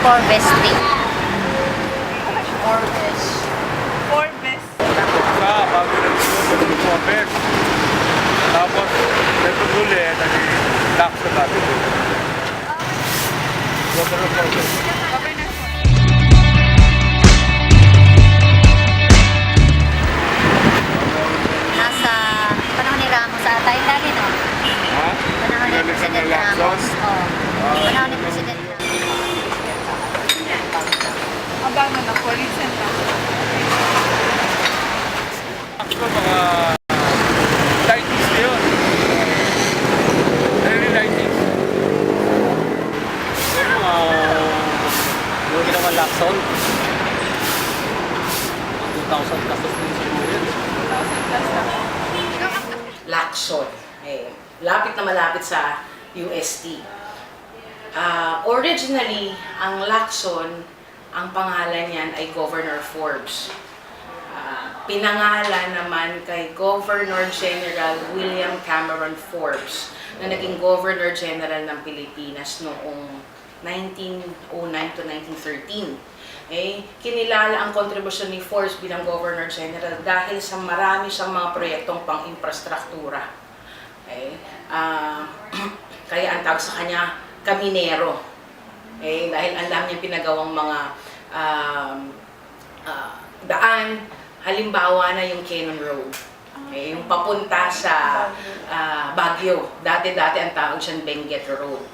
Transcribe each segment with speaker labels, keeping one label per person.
Speaker 1: Forbes Street. Forbes.
Speaker 2: Forbes.
Speaker 3: Sa bago na ito, Forbes. Tapos, ito huli, nag-lock sa dati. Governor Forbes.
Speaker 2: Governor.
Speaker 1: Nasa panahon ni Ramos ata yung dati, no?
Speaker 3: Ha?
Speaker 1: Panahon ni
Speaker 3: Pinalitan ng
Speaker 1: President
Speaker 3: Lacson?
Speaker 1: Ramos. Oo. Panahon ni President Ramos.
Speaker 2: Abangan ako. Recent lang.
Speaker 3: Actually, mga 90s na yun. Early 90s.
Speaker 4: Yung ginawa Lacson, 2,000 plus din siguro yun.
Speaker 2: 1,000 plus lang.
Speaker 5: Lacson. Lapit na malapit sa UST. Originally, ang Lacson, ang pangalan niyan ay Governor Forbes. Pinangalan naman kay Governor General William Cameron Forbes na naging Governor General ng Pilipinas noong 1909 to 1913. Kinilala ang kontribusyon ni Forbes bilang Governor General dahil sa marami siyang mga proyektong pang-infrastruktura. Kaya ang tawag sa kanya, Kaminero. Dahil ang dami niyang pinagawang mga daan, halimbawa na yung Cannon Road. Yung papunta sa Baguio. Dati-dati ang tawag siyang Benguet Road.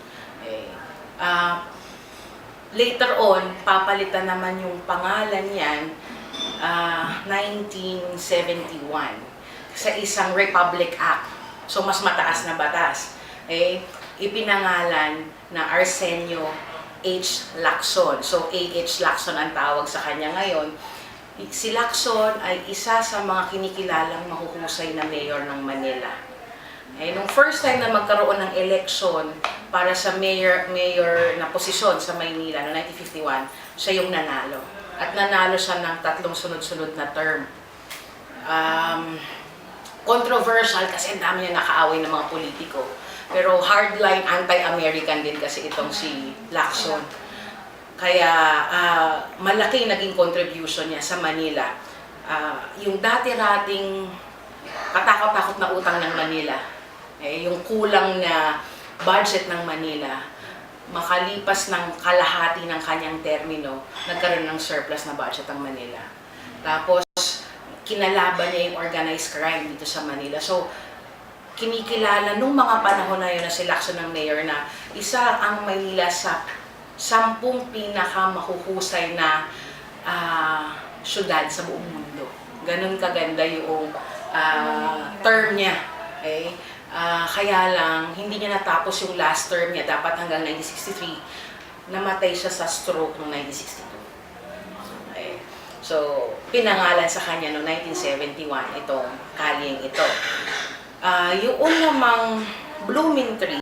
Speaker 5: Later on, papalitan naman yung pangalan niyan 1971 sa isang Republic Act. So, mas mataas na batas. Ipinangalan na Arsenio H. Lacson. So, A.H. Lacson ang tawag sa kanya ngayon. Si Lacson ay isa sa mga kinikilalang mahuhusay na mayor ng Manila. Nung first time na magkaroon ng election para sa mayor na posisyon sa Maynila noong 1951, siya yung nanalo. At nanalo siya ng 3 sunod-sunod na term. Controversial kasi ang dami niya nakaaway ng mga politiko. Pero hardline anti-American din kasi itong si Lacson. Kaya malaki naging contribution niya sa Manila. Yung dati-rating katakot-takot na utang ng Manila, yung kulang na budget ng Manila, makalipas ng kalahati ng kanyang termino, nagkaroon ng surplus na budget ang Manila. Tapos, kinalaban niya yung organized crime dito sa Manila. So, kinikilala nung mga panahon na yun na si Lacson ng mayor na isa ang Manila sa 10 pinakamahuhusay na syudad sa buong mundo. Ganun kaganda yung term niya. Kaya lang, hindi niya natapos yung last term niya. Dapat hanggang 1963, namatay siya sa stroke noong 1962. So, pinangalan sa kanya noong 1971 itong kalyeng ito. Yung namang blooming tree,